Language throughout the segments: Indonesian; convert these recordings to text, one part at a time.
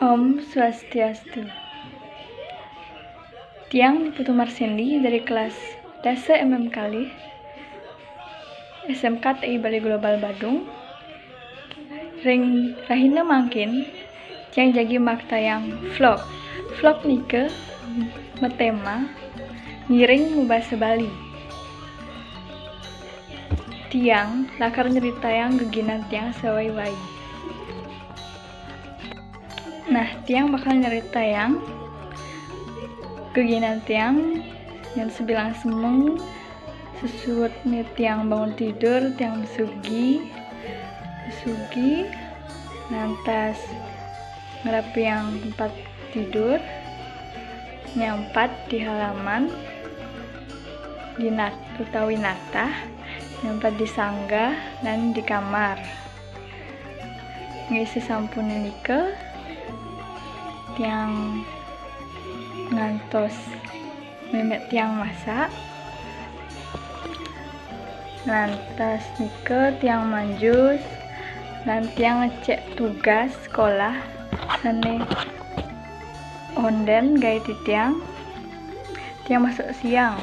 Om Swastiastu. Tiang Putu Marsendi dari kelas Dasa Kali SMK TI Bali Global Badung. Ring rahina mangkin tiang jagi makta yang vlog nike metema ngiring mubasa Bali. Tiang lakar nyerita yang geginan tiang sewai-wai. Nah, tiang bakal nyerita yang kegiatan tiang yang sebilang semeng sesuatu nih tiang bangun tidur, tiang besugi lantas ngerapi yang tempat tidur, nyampat di halaman utawi natah, nyampat di sangga dan di kamar. Ngisi sampun nike tiang ngantos memet tiang masak, lantas nike tiang manjus dan tiang ngecek tugas sekolah sane onden gaya tiang masuk siang.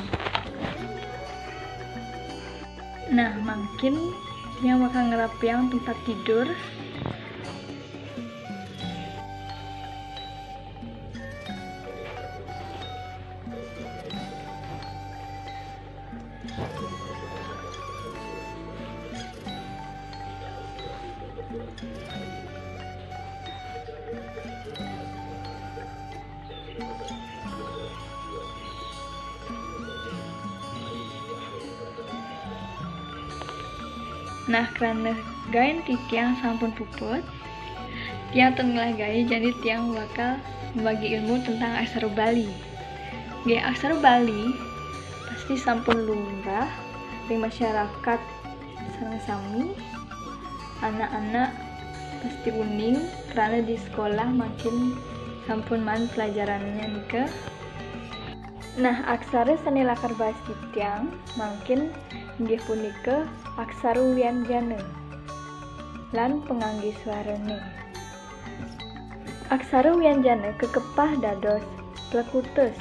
Nah, makin tiang bakal ngerapi yang tempat tidur, nah karena gain tiang sampun puput, tiang tengah gaya jadi tiang bakal membagi ilmu tentang aksara Bali. Gaya aksara Bali pasti sampun lumrah di masyarakat sareng sami, anak-anak pasti uning karena di sekolah makin sampun man pelajarannya nika. Nah, aksara seni lakar basi tiang makin nggih punika aksara wianjana lan pengangge suarane. Aksara wianjana kekepah dados plekutus.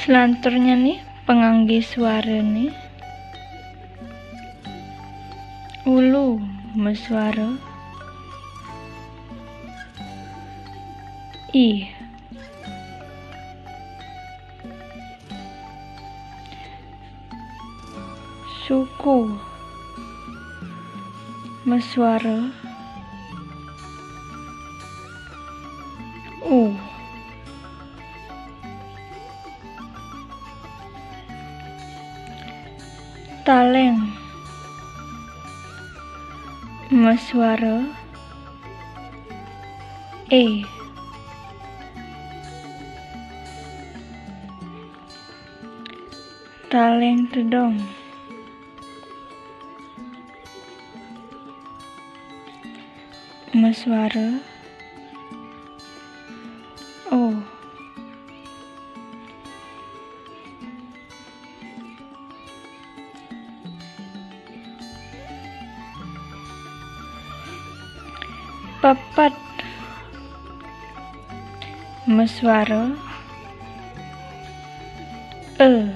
Selanturnya nih pengangge suara nih ulu meswara i, suku meswara u, taleng meswara e, taleng tedong meswara o, papat meswara e,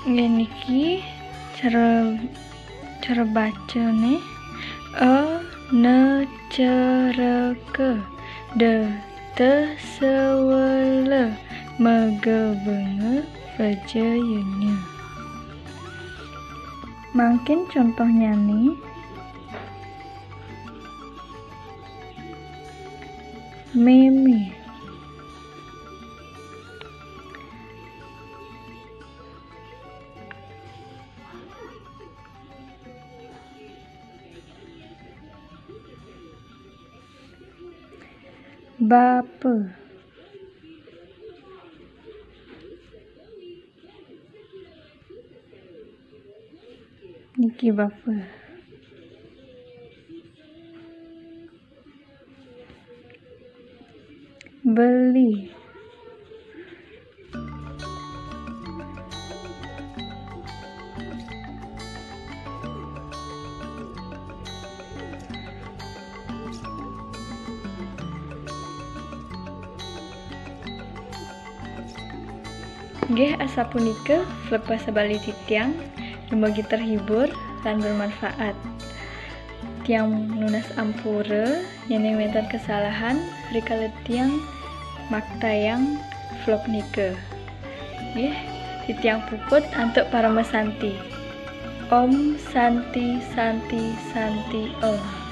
niki cara baca nih ne cereke de te sewele megebenge pejeyenya. Mungkin contohnya nih, meme, bape, niki bape, beli, nggih asa punika vlog basa Bali titiang dumugi terhibur lan bermanfaat. Tiang nunas ampura nyeneng wonten kesalahan rikala tiang maktayang vlog nike. Nggih, titiang puput antuk para mesanti. Om Santi Santi Santi Om.